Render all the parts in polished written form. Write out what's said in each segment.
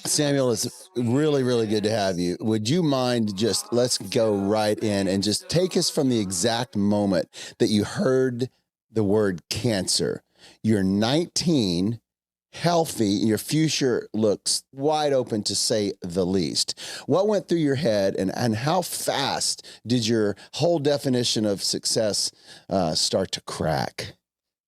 Samuel, it's really, really good to have you. Would you mind just let's go right in and just take us from the exact moment that you heard the word cancer? You're 19, healthy, your future looks wide open to say the least. What went through your head, and how fast did your whole definition of success start to crack?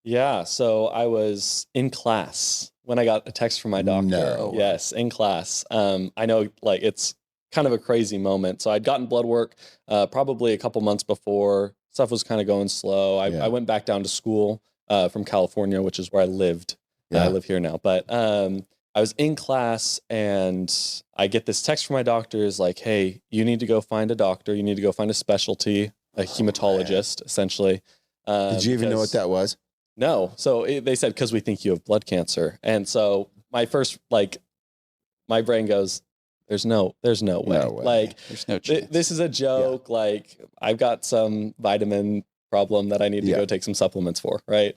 Yeah, so I was in class when I got a text from my doctor. No. Yes, in class. I know, like, it's kind of a crazy moment. So I'd gotten blood work probably a couple months before. Stuff was kind of going slow. I Yeah. went back down to school from California, which is where I lived. I Yeah. live here now, but I was in class and I get this text from my doctor is like, "Hey, you need to go find a doctor. You need to go find a specialty, a hematologist, essentially." Did you even know what Because that was? no. So they said, because we think you have blood cancer. And so my first, like, my brain goes, there's no way. No way. Like, There's no chance. this is a joke. Like, I've got some vitamin problem that I need to Yeah. go take some supplements for. Right.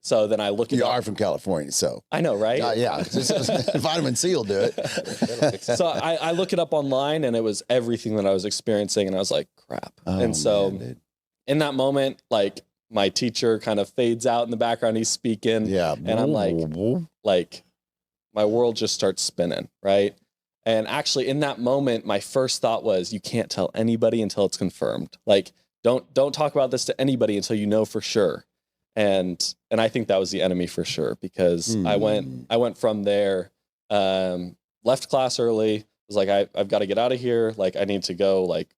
So then I look at You are from California, so I know, right? yeah, vitamin C will do it. So I look it up online and it was everything that I was experiencing. And I was like, crap. Oh, and so man, dude. in that moment, like, my teacher kind of fades out in the background. He's speaking. Yeah. And I'm like, my world just starts spinning, right? And actually in that moment, my first thought was, you can't tell anybody until it's confirmed. Like, don't talk about this to anybody until you know for sure. And I think that was the enemy for sure, because I went from there, left class early, was like, I've got to get out of here. Like, I need to go, like,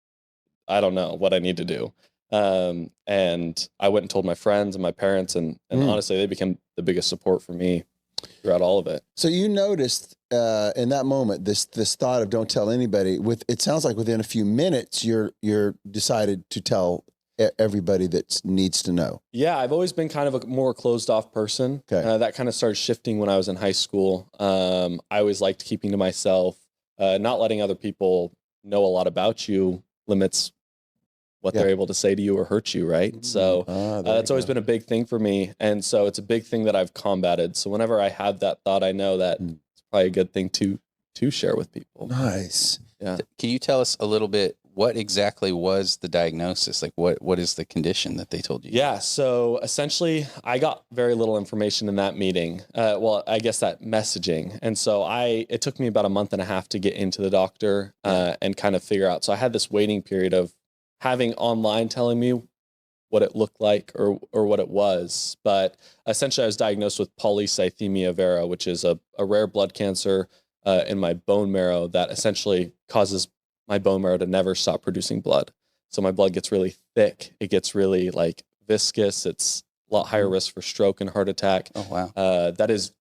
I don't know what I need to do. And I went and told my friends and my parents, and honestly, they became the biggest support for me throughout all of it. So you noticed in that moment this thought of don't tell anybody. It sounds like within a few minutes you're decided to tell everybody that needs to know. Yeah, I've always been kind of a more closed off person. Okay. That kind of started shifting when I was in high school. I always liked keeping to myself, not letting other people know a lot about you limits what they're able to say to you or hurt you, right? So that's always been a big thing for me. And so it's a big thing that I've combated. So whenever I have that thought, I know that it's probably a good thing to share with people. Nice. Yeah. Can you tell us a little bit, what exactly was the diagnosis? Like, what is the condition that they told you? Yeah. So essentially, I got very little information in that meeting. Well, I guess that messaging. And so it took me about a month and a half to get into the doctor and kind of figure out. So I had this waiting period of having online telling me what it looked like or what it was. But essentially, I was diagnosed with Polycythemia Vera, which is a rare blood cancer in my bone marrow that essentially causes my bone marrow to never stop producing blood. So my blood gets really thick. It gets really, like, viscous. It's a lot higher risk for stroke and heart attack. Oh, wow. That is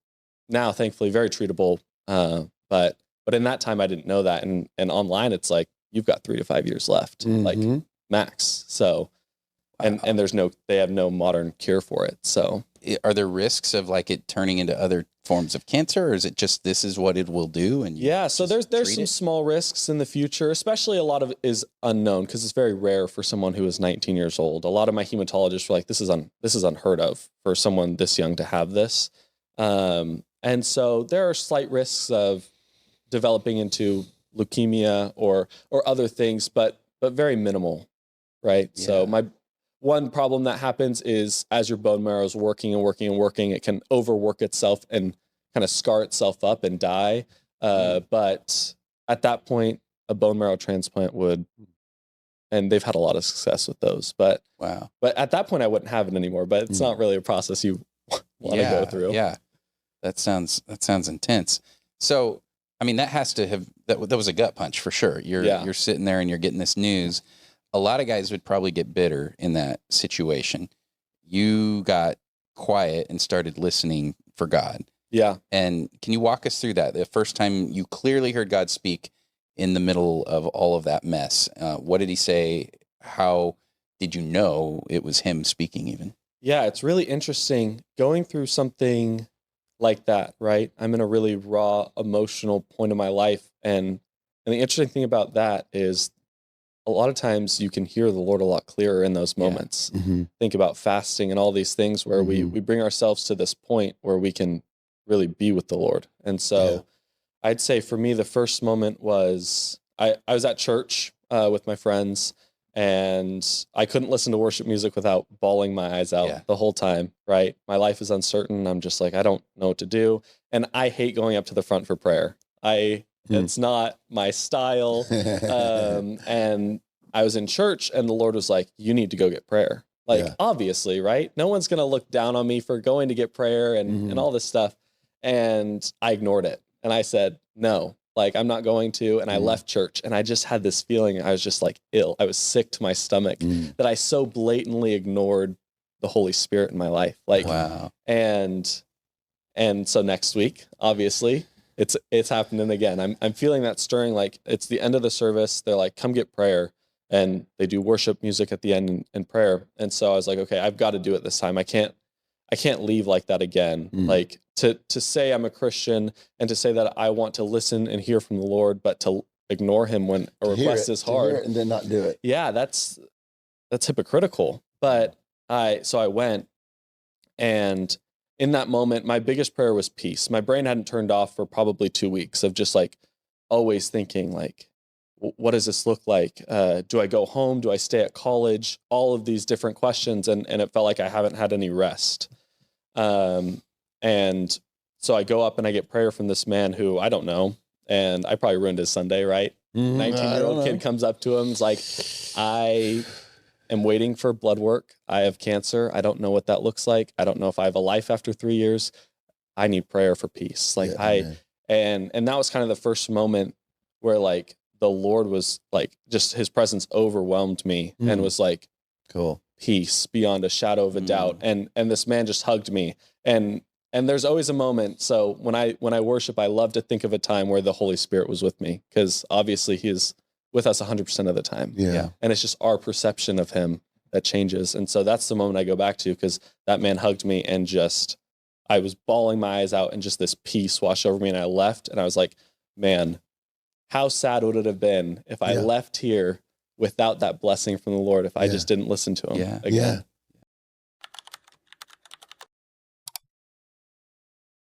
now thankfully very treatable. But in that time, I didn't know that. And online, it's like, you've got 3 to 5 years left, like, max. So, and they have no modern cure for it. So Are there risks of, like, it turning into other forms of cancer, or is it just this is what it will do? And so there's some small risks in the future, especially a lot of it is unknown because it's very rare for someone who is 19 years old. A lot of my hematologists were like, this is unheard of for someone this young to have this. And so there are slight risks of developing into leukemia or other things, but very minimal, right? Yeah. So my one problem that happens is as your bone marrow is working and working and working, it can overwork itself and kind of scar itself up and die. But at that point, a bone marrow transplant would, and they've had a lot of success with those. But wow. But at that point, I wouldn't have it anymore. But it's not really a process you want to go through. Yeah, that sounds intense. So, I mean, that has to have that was a gut punch for sure. You're sitting there and you're getting this news. A lot of guys would probably get bitter in that situation. You got quiet and started listening for God. Yeah. And can you walk us through that? The first time you clearly heard God speak in the middle of all of that mess, what did he say? How did you know it was him speaking even? Yeah, it's really interesting going through something like that, right? I'm in a really raw emotional point of my life. And the interesting thing about that is a lot of times you can hear the Lord a lot clearer in those moments. Think about fasting and all these things where we bring ourselves to this point where we can really be with the Lord. And so I'd say for me, the first moment was I was at church with my friends, and I couldn't listen to worship music without bawling my eyes out the whole time, right? My life is uncertain. I'm just like, I don't know what to do. And I hate going up to the front for prayer. It's not my style. And I was in church, and the Lord was like, you need to go get prayer. Like, obviously, right? No one's going to look down on me for going to get prayer and all this stuff. And I ignored it. And I said, no, like, I'm not going to. And I left church, and I just had this feeling. I was just like ill. I was sick to my stomach that I so blatantly ignored the Holy Spirit in my life. Like, wow. And so next week, obviously, it's happening again. I'm feeling that stirring. Like, it's the end of the service. They're like, come get prayer. And they do worship music at the end and prayer. And so I was like, okay, I've got to do it this time. I can't leave like that again. Like, to say I'm a Christian and to say that I want to listen and hear from the Lord, but to ignore him when a request is hard and then not do it. Yeah, that's hypocritical. But I went, and in that moment, my biggest prayer was peace. My brain hadn't turned off for probably 2 weeks of just like always thinking like, what does this look like? Do I go home? Do I stay at college? All of these different questions. And it felt like I haven't had any rest. And so I go up and I get prayer from this man who I don't know. And I probably ruined his Sunday, right? 19-year-old kid comes up to him. Is like, I am waiting for blood work. I have cancer. I don't know what that looks like. I don't know if I have a life after 3 years. I need prayer for peace. Like and that was kind of the first moment where like, the Lord was like, just his presence overwhelmed me and was like, cool, peace beyond a shadow of a doubt. And this man just hugged me. And there's always a moment. So when I worship, I love to think of a time where the Holy Spirit was with me, because obviously he is with us 100% of the time. Yeah. And it's just our perception of him that changes. And so that's the moment I go back to, because that man hugged me and just, I was bawling my eyes out and just this peace washed over me. And I left and I was like, man, how sad would it have been if I left here without that blessing from the Lord, if I just didn't listen to him again?